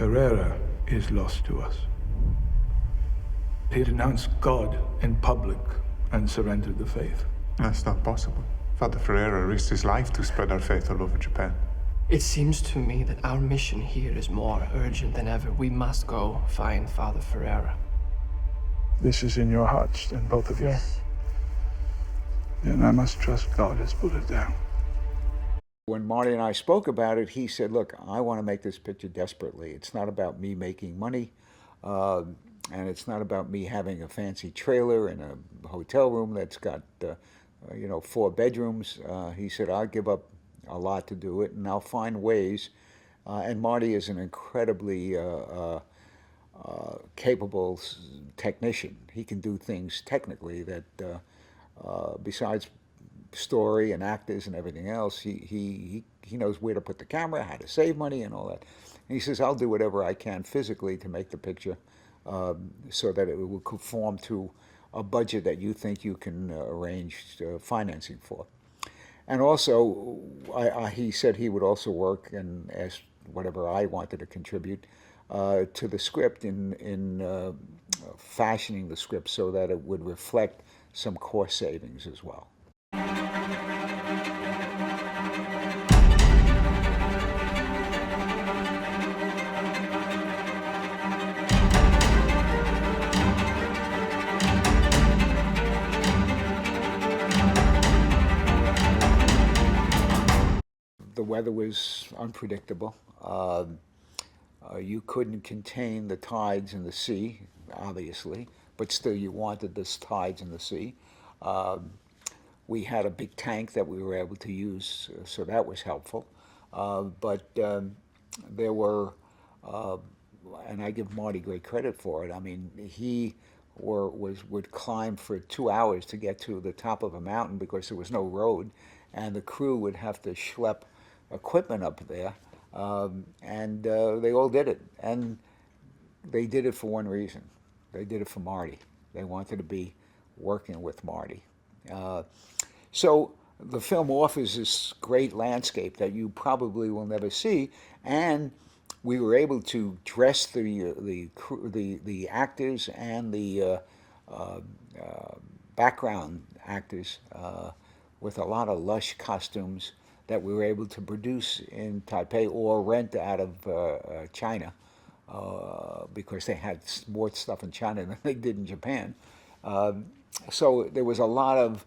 Ferreira is lost to us. He denounced God in public and surrendered the faith. That's not possible. Father Ferreira risked his life to spread our faith all over Japan. It seems to me that our mission here is more urgent than ever. We must go find Father Ferreira. This is in your hearts, then, both of you? Yes. Then I must trust God has put it down. When Marty and I spoke about it, he said, look, I want to make this picture desperately. It's not about me making money, and it's not about me having a fancy trailer in a hotel room that's got, 4 bedrooms. He said, I'll give up a lot to do it, and I'll find ways. And Marty is an incredibly capable technician. He can do things technically that, besides story and actors and everything else, he knows where to put the camera, how to save money and all that. And he says, I'll do whatever I can physically to make the picture so that it will conform to a budget that you think you can arrange financing for. And also, he said he would also work and ask whatever I wanted to contribute to the script in fashioning the script so that it would reflect some cost savings as well. The weather was unpredictable. You couldn't contain the tides in the sea, obviously, but still you wanted the tides in the sea. We had a big tank that we were able to use, so that was helpful. But there were, and I give Marty great credit for it, I mean, he would climb for 2 hours to get to the top of a mountain because there was no road, and the crew would have to schlep equipment up there, and they all did it. And they did it for one reason. They did it for Marty. They wanted to be working with Marty. So the film offers this great landscape that you probably will never see, and we were able to dress the actors and the background actors with a lot of lush costumes that we were able to produce in Taipei or rent out of China, because they had more stuff in China than they did in Japan. So there was a lot of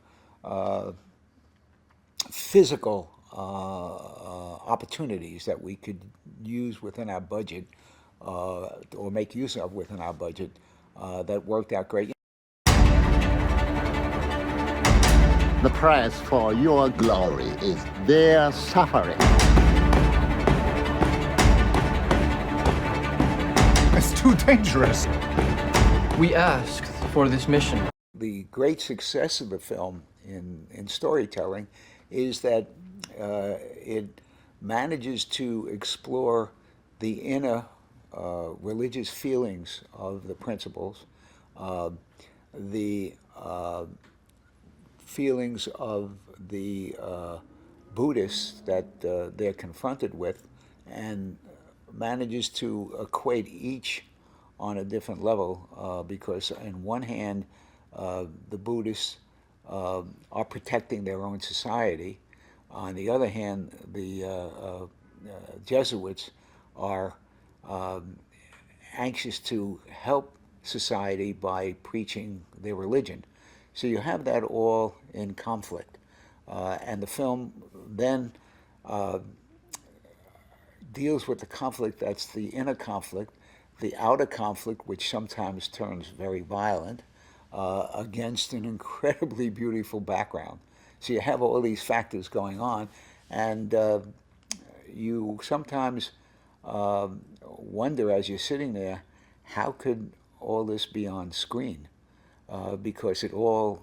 physical opportunities that we could use within our budget, or make use of within our budget, that worked out great. The price for your glory is their suffering. It's too dangerous. We asked for this mission. The great success of the film in storytelling is that it manages to explore the inner religious feelings of the principals, the feelings of the Buddhists that they're confronted with, and manages to equate each on a different level, because on one hand, the Buddhists are protecting their own society. On the other hand, the Jesuits are anxious to help society by preaching their religion. So you have that all in conflict. And the film then deals with the conflict that's the inner conflict, the outer conflict, which sometimes turns very violent, against an incredibly beautiful background. So you have all these factors going on, and you sometimes wonder as you're sitting there, how could all this be on screen? Because it all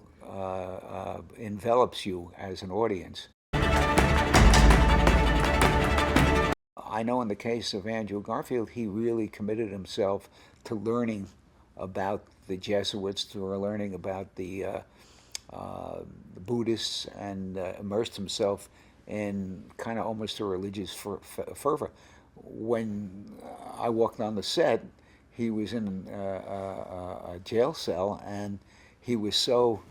envelops you as an audience. I know in the case of Andrew Garfield, he really committed himself to learning about the Jesuits, to learning about the Buddhists, and immersed himself in kind of almost a religious fervor. when I walked on the set, he was in a jail cell, and he was so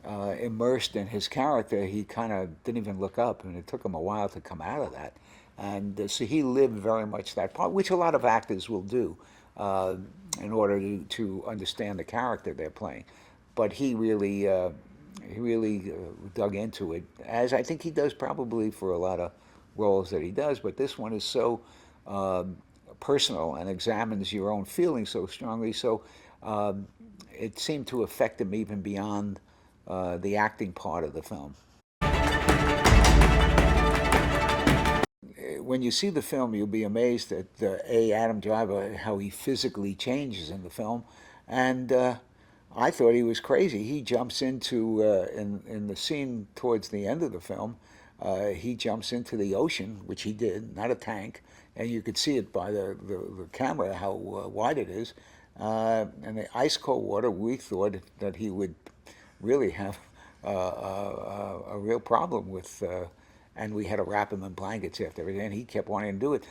immersed in his character, he kind of didn't even look up, and it took him a while to come out of that. And so he lived very much that part, which a lot of actors will do in order to understand the character they're playing. But he really dug into it, as I think he does probably for a lot of roles that he does. But this one is so personal and examines your own feelings so strongly. So it seemed to affect him even beyond the acting part of the film. When you see the film, you'll be amazed at Adam Driver, how he physically changes in the film. And I thought he was crazy. He jumps into, in the scene towards the end of the film, he jumps into the ocean, which he did, not a tank, and you could see it by the camera how wide it is. And the ice cold water, we thought that he would really have a real problem with, and we had to wrap him in blankets after everything, and he kept wanting to do it.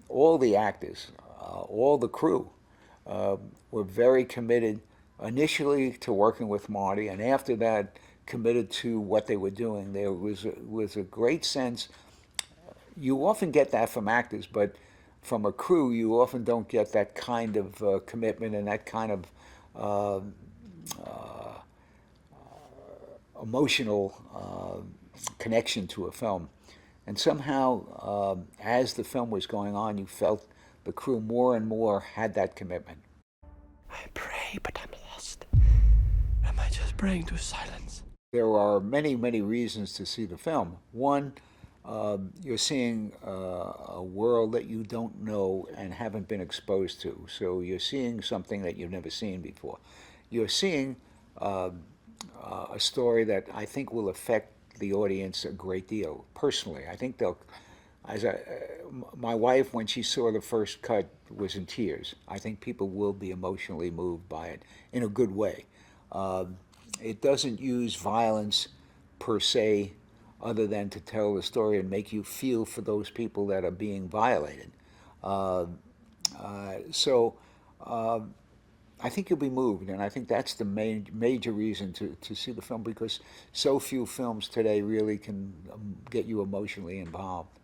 All the actors, all the crew, were very committed initially to working with Marty, and after that committed to what they were doing. There was a great sense. You often get that from actors, but from a crew you often don't get that kind of commitment and that kind of emotional connection to a film. And somehow, as the film was going on, you felt the crew more and more had that commitment. I pray, but I'm lost. Am I just praying to silence? There are many, many reasons to see the film. One, you're seeing a world that you don't know and haven't been exposed to. So you're seeing something that you've never seen before. You're seeing a story that I think will affect the audience a great deal. Personally, I think they'll. My wife, when she saw the first cut, was in tears. I think people will be emotionally moved by it in a good way. It doesn't use violence per se, other than to tell the story and make you feel for those people that are being violated. So I think you'll be moved, and I think that's the major reason to see the film, because so few films today really can get you emotionally involved.